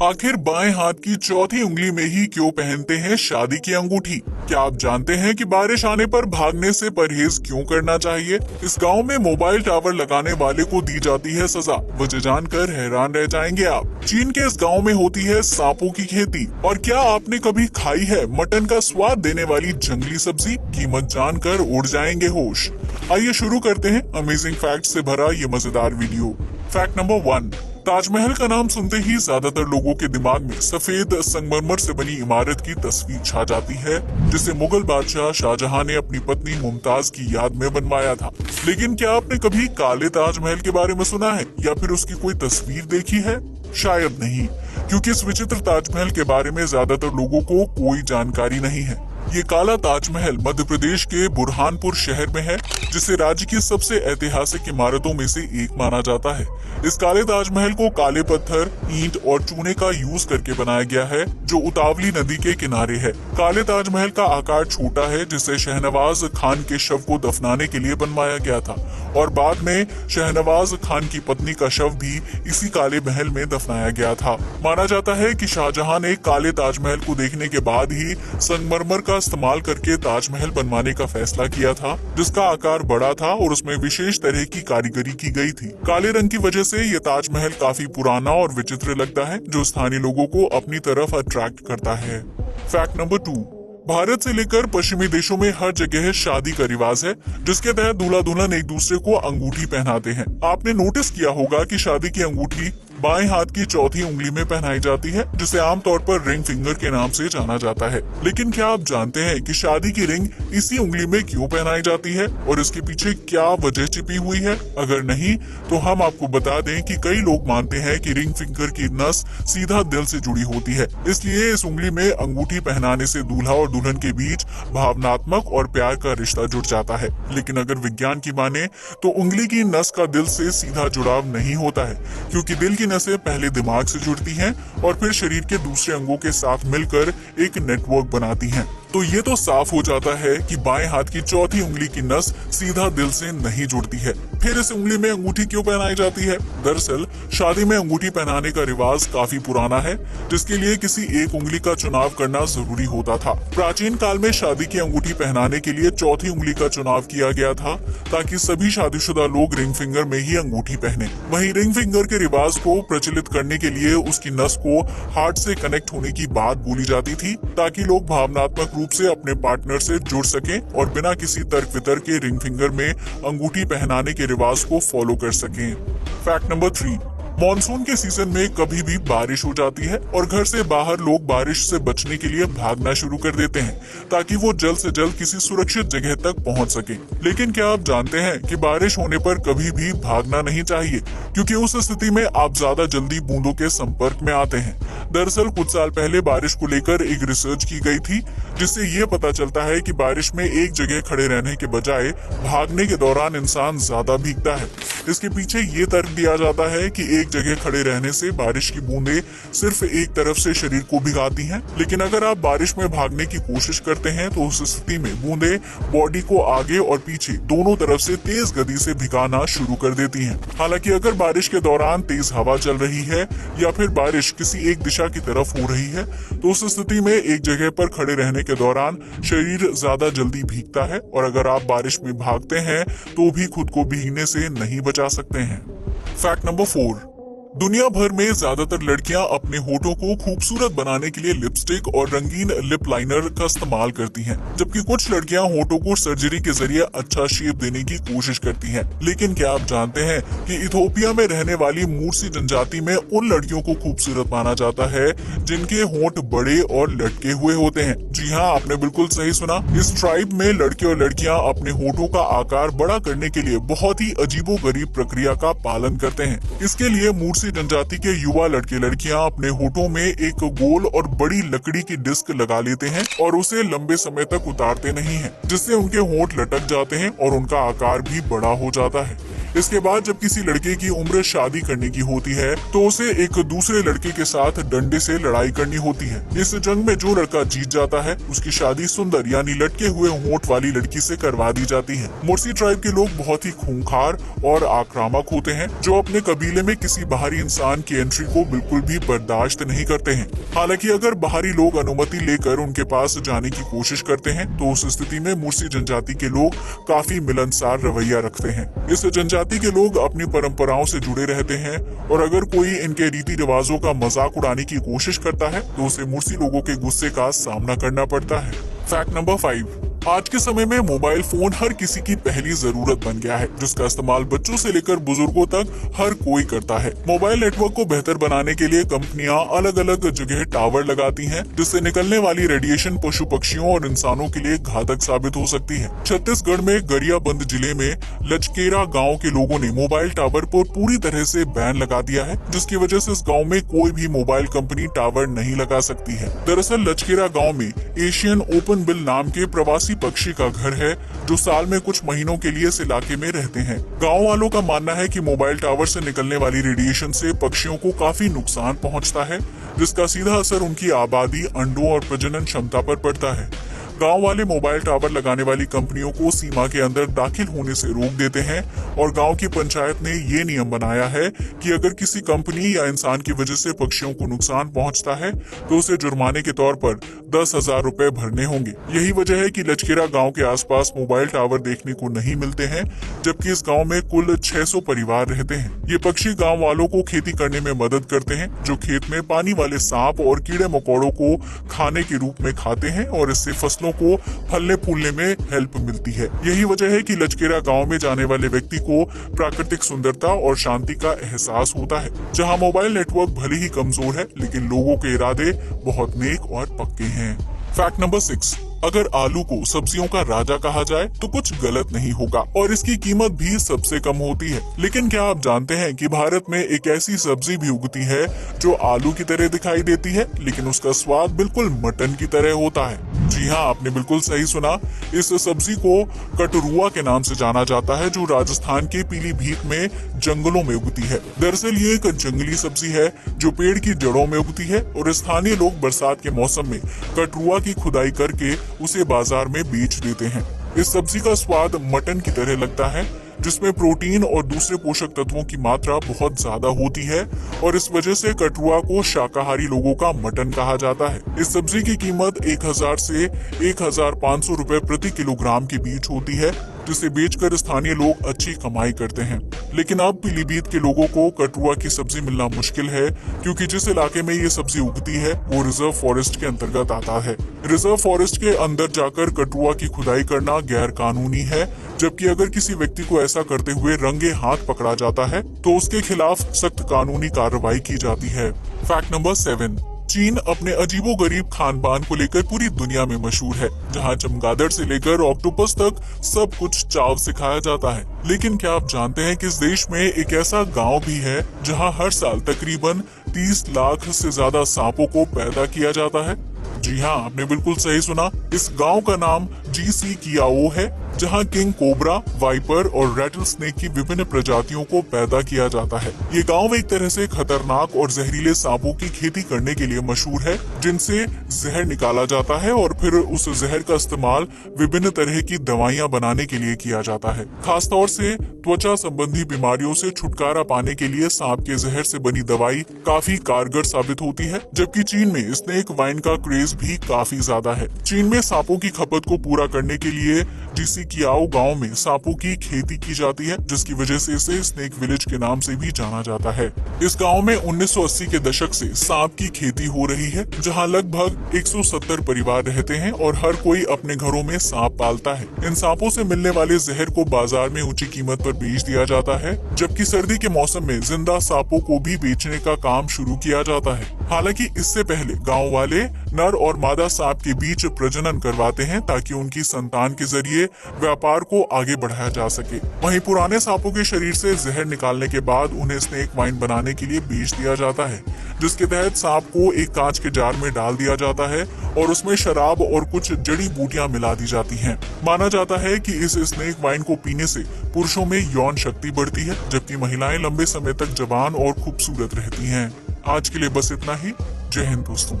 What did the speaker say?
आखिर बाएं हाथ की चौथी उंगली में ही क्यों पहनते हैं शादी की अंगूठी? क्या आप जानते हैं कि बारिश आने पर भागने से परहेज क्यों करना चाहिए? इस गांव में मोबाइल टावर लगाने वाले को दी जाती है सजा। वजह जानकर हैरान रह जाएंगे आप। चीन के इस गांव में होती है सांपों की खेती। और क्या आपने कभी खाई है मटन का स्वाद देने वाली जंगली सब्जी? कीमत जानकर उड़ जाएंगे होश। आइए शुरू करते हैं अमेजिंग फैक्ट से भरा ये मजेदार वीडियो। Fact number 1। ताजमहल का नाम सुनते ही ज्यादातर लोगों के दिमाग में सफेद संगमरमर से बनी इमारत की तस्वीर छा जाती है, जिसे मुगल बादशाह शाहजहां ने अपनी पत्नी मुमताज की याद में बनवाया था। लेकिन क्या आपने कभी काले ताजमहल के बारे में सुना है या फिर उसकी कोई तस्वीर देखी है? शायद नहीं, क्योंकि इस विचित्र ताजमहल के बारे में ज्यादातर लोगों को कोई जानकारी नहीं है। ये काला ताजमहल मध्य प्रदेश के बुरहानपुर शहर में है, जिसे राज्य की सबसे ऐतिहासिक इमारतों में से एक माना जाता है। इस काले ताजमहल को काले पत्थर, ईंट और चूने का यूज करके बनाया गया है, जो उतावली नदी के किनारे है। काले ताजमहल का आकार छोटा है, जिसे शहनवाज खान के शव को दफनाने के लिए बनवाया गया था, और बाद में शहनवाज खान की पत्नी का शव भी इसी काले महल में दफनाया गया था। माना जाता है कि शाहजहां ने काले ताजमहल को देखने के बाद ही संगमरमर का इस्तेमाल करके ताजमहल बनवाने का फैसला किया था, जिसका आकार बड़ा था और उसमें विशेष तरह की कारीगरी की गई थी। काले रंग की वजह से ये ताजमहल काफी पुराना और विचित्र लगता है, जो स्थानीय लोगों को अपनी तरफ अट्रैक्ट करता है। Fact number 2। भारत से लेकर पश्चिमी देशों में हर जगह शादी का रिवाज है, जिसके तहत दूल्हा दुल्हन एक दूसरे को अंगूठी पहनाते हैं। आपने नोटिस किया होगा कि शादी की अंगूठी बाएं हाथ की चौथी उंगली में पहनाई जाती है, जिसे आमतौर पर रिंग फिंगर के नाम से जाना जाता है। लेकिन क्या आप जानते हैं कि शादी की रिंग इसी उंगली में क्यों पहनाई जाती है और इसके पीछे क्या वजह छिपी हुई है? अगर नहीं तो हम आपको बता दें कि कई लोग मानते हैं कि रिंग फिंगर की नस सीधा दिल से जुड़ी होती है, इसलिए इस उंगली में अंगूठी पहनाने से दूल्हा और दुल्हन के बीच भावनात्मक और प्यार का रिश्ता जुड़ जाता है। लेकिन अगर विज्ञान की माने तो उंगली की नस का दिल से सीधा जुड़ाव नहीं होता है, क्योंकि दिल की नसें पहले दिमाग से जुड़ती हैं और फिर शरीर के दूसरे अंगों के साथ मिलकर एक नेटवर्क बनाती हैं। तो ये तो साफ हो जाता है कि बाएं हाथ की चौथी उंगली की नस सीधा दिल से नहीं जुड़ती है। फिर इस उंगली में अंगूठी क्यों पहनाई जाती है? दरअसल शादी में अंगूठी पहनाने का रिवाज काफी पुराना है, जिसके लिए किसी एक उंगली का चुनाव करना जरूरी होता था। प्राचीन काल में शादी की अंगूठी पहनाने के लिए चौथी उंगली का चुनाव किया गया था, ताकि सभी शादीशुदा लोग रिंग फिंगर में ही अंगूठी पहने। वहीं रिंग फिंगर के रिवाज को प्रचलित करने के लिए उसकी नस को हार्ट से कनेक्ट होने की बात बोली जाती थी, ताकि लोग भावनात्मक रूप से अपने पार्टनर से जुड़ सकें और बिना किसी तर्क वितर्क के रिंग फिंगर में अंगूठी पहनाने के रिवाज को फॉलो कर सकें। Fact number 3। मॉनसून के सीजन में कभी भी बारिश हो जाती है और घर से बाहर लोग बारिश से बचने के लिए भागना शुरू कर देते हैं, ताकि वो जल्द से जल्द किसी सुरक्षित जगह तक पहुंच सके। लेकिन क्या आप जानते हैं कि बारिश होने पर कभी भी भागना नहीं चाहिए, क्योंकि उस स्थिति में आप ज्यादा जल्दी बूंदों के संपर्क में आते हैं। दरअसल कुछ साल पहले बारिश को लेकर एक रिसर्च की गई थी, जिससे ये पता चलता है कि बारिश में एक जगह खड़े रहने के बजाय भागने के दौरान इंसान ज्यादा भीगता है। इसके पीछे ये तर्क दिया जाता है कि एक जगह खड़े रहने से बारिश की बूंदें सिर्फ एक तरफ से शरीर को भिगाती हैं, लेकिन अगर आप बारिश में भागने की कोशिश करते हैं तो उस स्थिति में बूंदें बॉडी को आगे और पीछे दोनों तरफ से तेज गति से भिगाना शुरू कर देती हैं। हालांकि अगर बारिश के दौरान तेज हवा चल रही है या फिर बारिश किसी एक दिशा की तरफ हो रही है, तो उस स्थिति में एक जगह पर खड़े रहने के दौरान शरीर ज्यादा जल्दी भीगता है, और अगर आप बारिश में भागते हैं तो भी खुद को भीगने से नहीं बचा सकते हैं। Fact number 4। दुनिया भर में ज्यादातर लड़कियां अपने होठों को खूबसूरत बनाने के लिए लिपस्टिक और रंगीन लिप लाइनर का इस्तेमाल करती हैं, जबकि कुछ लड़कियां होठों को सर्जरी के जरिए अच्छा शेप देने की कोशिश करती हैं। लेकिन क्या आप जानते हैं कि इथोपिया में रहने वाली मूर्सी जनजाति में उन लड़कियों को खूबसूरत माना जाता है जिनके होंठ बड़े और लटके हुए होते हैं। जी हाँ, आपने बिल्कुल सही सुना। इस ट्राइब में लड़के और लड़कियां अपने होठों का आकार बड़ा करने के लिए बहुत ही अजीबोगरीब प्रक्रिया का पालन करते हैं। इसके लिए मूर्सी जनजाति के युवा लड़के लड़कियां अपने होठों में एक गोल और बड़ी लकड़ी की डिस्क लगा लेते हैं और उसे लंबे समय तक उतारते नहीं हैं, जिससे उनके होंठ लटक जाते हैं और उनका आकार भी बड़ा हो जाता है। इसके बाद जब किसी लड़के की उम्र शादी करने की होती है तो उसे एक दूसरे लड़के के साथ डंडे से लड़ाई करनी होती है। इस जंग में जो लड़का जीत जाता है उसकी शादी सुंदर यानी लटके हुए होंठ वाली लड़की से करवा दी जाती है। मुर्सी ट्राइब के लोग बहुत ही खूंखार और आक्रामक होते हैं, जो अपने कबीले में किसी बाहरी इंसान की एंट्री को बिल्कुल भी बर्दाश्त नहीं करते हैं। हालांकि अगर बाहरी लोग अनुमति लेकर उनके पास जाने की कोशिश करते हैं तो उस स्थिति में मुर्सी जनजाति के लोग काफी मिलनसार रवैया रखते हैं। इस जनजाति के लोग अपनी परंपराओं से जुड़े रहते हैं और अगर कोई इनके रीति रिवाजों का मजाक उड़ाने की कोशिश करता है तो उसे मुर्सी लोगों के गुस्से का सामना करना पड़ता है। फैक्ट नंबर 5, आज के समय में मोबाइल फोन हर किसी की पहली जरूरत बन गया है, जिसका इस्तेमाल बच्चों से लेकर बुजुर्गों तक हर कोई करता है। मोबाइल नेटवर्क को बेहतर बनाने के लिए कंपनियां अलग अलग जगह टावर लगाती हैं, जिससे निकलने वाली रेडिएशन पशु पक्षियों और इंसानों के लिए घातक साबित हो सकती है। छत्तीसगढ़ में गरियाबंद जिले में लचकेरा गाँव के लोगों ने मोबाइल टावर पर पूरी तरह से बैन लगा दिया है, जिसकी वजह से इस गाँव में कोई भी मोबाइल कंपनी टावर नहीं लगा सकती है। दरअसल लचकेरा गाँव में एशियन ओपन बिल नाम के प्रवासी पक्षी का घर है, जो साल में कुछ महीनों के लिए इस इलाके में रहते हैं। गांव वालों का मानना है कि मोबाइल टावर से निकलने वाली रेडिएशन से पक्षियों को काफी नुकसान पहुंचता है, जिसका सीधा असर उनकी आबादी, अंडों और प्रजनन क्षमता पर पड़ता है। गांव वाले मोबाइल टावर लगाने वाली कंपनियों को सीमा के अंदर दाखिल होने से रोक देते हैं और गांव की पंचायत ने ये नियम बनाया है कि अगर किसी कंपनी या इंसान की वजह से पक्षियों को नुकसान पहुंचता है तो उसे जुर्माने के तौर पर 10,000 रुपए भरने होंगे। यही वजह है कि लचकेरा गांव के आसपास मोबाइल टावर देखने को नहीं मिलते हैं, जबकि इस गांव में कुल 600 परिवार रहते हैं। ये पक्षी गांव वालों को खेती करने में मदद करते हैं, जो खेत में पानी वाले सांप और कीड़े मकोड़ों को खाने के रूप में खाते हैं और इससे फसलों को फलने फूलने में हेल्प मिलती है। यही वजह है कि लचकेरा गांव में जाने वाले व्यक्ति को प्राकृतिक सुंदरता और शांति का एहसास होता है। जहां मोबाइल नेटवर्क भले ही कमजोर है, लेकिन लोगों के इरादे बहुत नेक और पक्के हैं। फैक्ट नंबर 6, अगर आलू को सब्जियों का राजा कहा जाए तो कुछ गलत नहीं होगा और इसकी कीमत भी सबसे कम होती है। लेकिन क्या आप जानते हैं कि भारत में एक ऐसी सब्जी भी उगती है जो आलू की तरह दिखाई देती है, लेकिन उसका स्वाद बिल्कुल मटन की तरह होता है। जी हाँ, आपने बिल्कुल सही सुना। इस सब्जी को कटरुआ के नाम से जाना जाता है, जो राजस्थान के पीलीभीत में जंगलों में उगती है। दरअसल ये एक जंगली सब्जी है जो पेड़ की जड़ों में उगती है और स्थानीय लोग बरसात के मौसम में कटरुआ की खुदाई करके उसे बाजार में बेच देते हैं। इस सब्जी का स्वाद मटन की तरह लगता है, जिसमें प्रोटीन और दूसरे पोषक तत्वों की मात्रा बहुत ज्यादा होती है और इस वजह से कटरुआ को शाकाहारी लोगों का मटन कहा जाता है। इस सब्जी की कीमत 1000 से 1500 रुपए प्रति किलोग्राम के बीच होती है, जिसे बेचकर स्थानीय लोग अच्छी कमाई करते हैं। लेकिन अब पीलीभीत के लोगों को कटरुआ की सब्जी मिलना मुश्किल है, क्योंकि जिस इलाके में ये सब्जी उगती है वो रिजर्व फॉरेस्ट के अंतर्गत आता है। रिजर्व फॉरेस्ट के अंदर जाकर कटरुआ की खुदाई करना गैर कानूनी है, जबकि अगर किसी व्यक्ति को ऐसा करते हुए रंगे हाथ पकड़ा जाता है तो उसके खिलाफ सख्त कानूनी कार्रवाई की जाती है। फैक्ट नंबर 7, चीन अपने अजीबोगरीब खान पान को लेकर पूरी दुनिया में मशहूर है, जहां चमगादड़ से लेकर ऑक्टोपस तक सब कुछ चाव से खाया जाता है। लेकिन क्या आप जानते हैं कि इस देश में एक ऐसा गांव भी है जहां हर साल तकरीबन 30 लाख से ज्यादा सांपों को पैदा किया जाता है? जी हाँ, आपने बिल्कुल सही सुना। इस गांव का नाम जीसी कियाओ है, जहां किंग कोबरा, वाइपर और रैटल स्नेक की विभिन्न प्रजातियों को पैदा किया जाता है। ये गांव एक तरह से खतरनाक और जहरीले सांपों की खेती करने के लिए मशहूर है, जिनसे जहर निकाला जाता है और फिर उस जहर का इस्तेमाल विभिन्न तरह की दवाइयां बनाने के लिए किया जाता है। खासतौर से त्वचा संबंधी बीमारियों से छुटकारा पाने के लिए सांप के जहर से बनी दवाई काफी कारगर साबित होती है। जबकि चीन में स्नेक वाइन का क्रेज भी काफी ज्यादा है। चीन में सांपों की खपत को पूरा करने के लिए जीसी कियाओ गांव में सांपों की खेती की जाती है, जिसकी वजह से इसे स्नेक विलेज के नाम से भी जाना जाता है। इस गांव में 1980 के दशक से सांप की खेती हो रही है, जहां लगभग 170 परिवार रहते हैं और हर कोई अपने घरों में सांप पालता है। इन सांपों से मिलने वाले जहर को बाजार में ऊंची कीमत पर बेच दिया जाता है, जबकि सर्दी के मौसम में जिंदा सांपों को भी बेचने का काम शुरू किया जाता है। हालांकि इससे पहले गांव वाले नर और मादा सांप के बीच प्रजनन करवाते हैं ताकि उनकी संतान के जरिए व्यापार को आगे बढ़ाया जा सके। वहीं पुराने सांपों के शरीर से जहर निकालने के बाद उन्हें स्नेक वाइन बनाने के लिए बेच दिया जाता है, जिसके तहत सांप को एक कांच के जार में डाल दिया जाता है और उसमें शराब और कुछ जड़ी बूटियां मिला दी जाती हैं। माना जाता है कि इस स्नेक वाइन को पीने से पुरुषों में यौन शक्ति बढ़ती है, जबकि महिलाएं लंबे समय तक जवान और खूबसूरत रहती हैं। आज के लिए बस इतना ही। जय हिंद दोस्तों।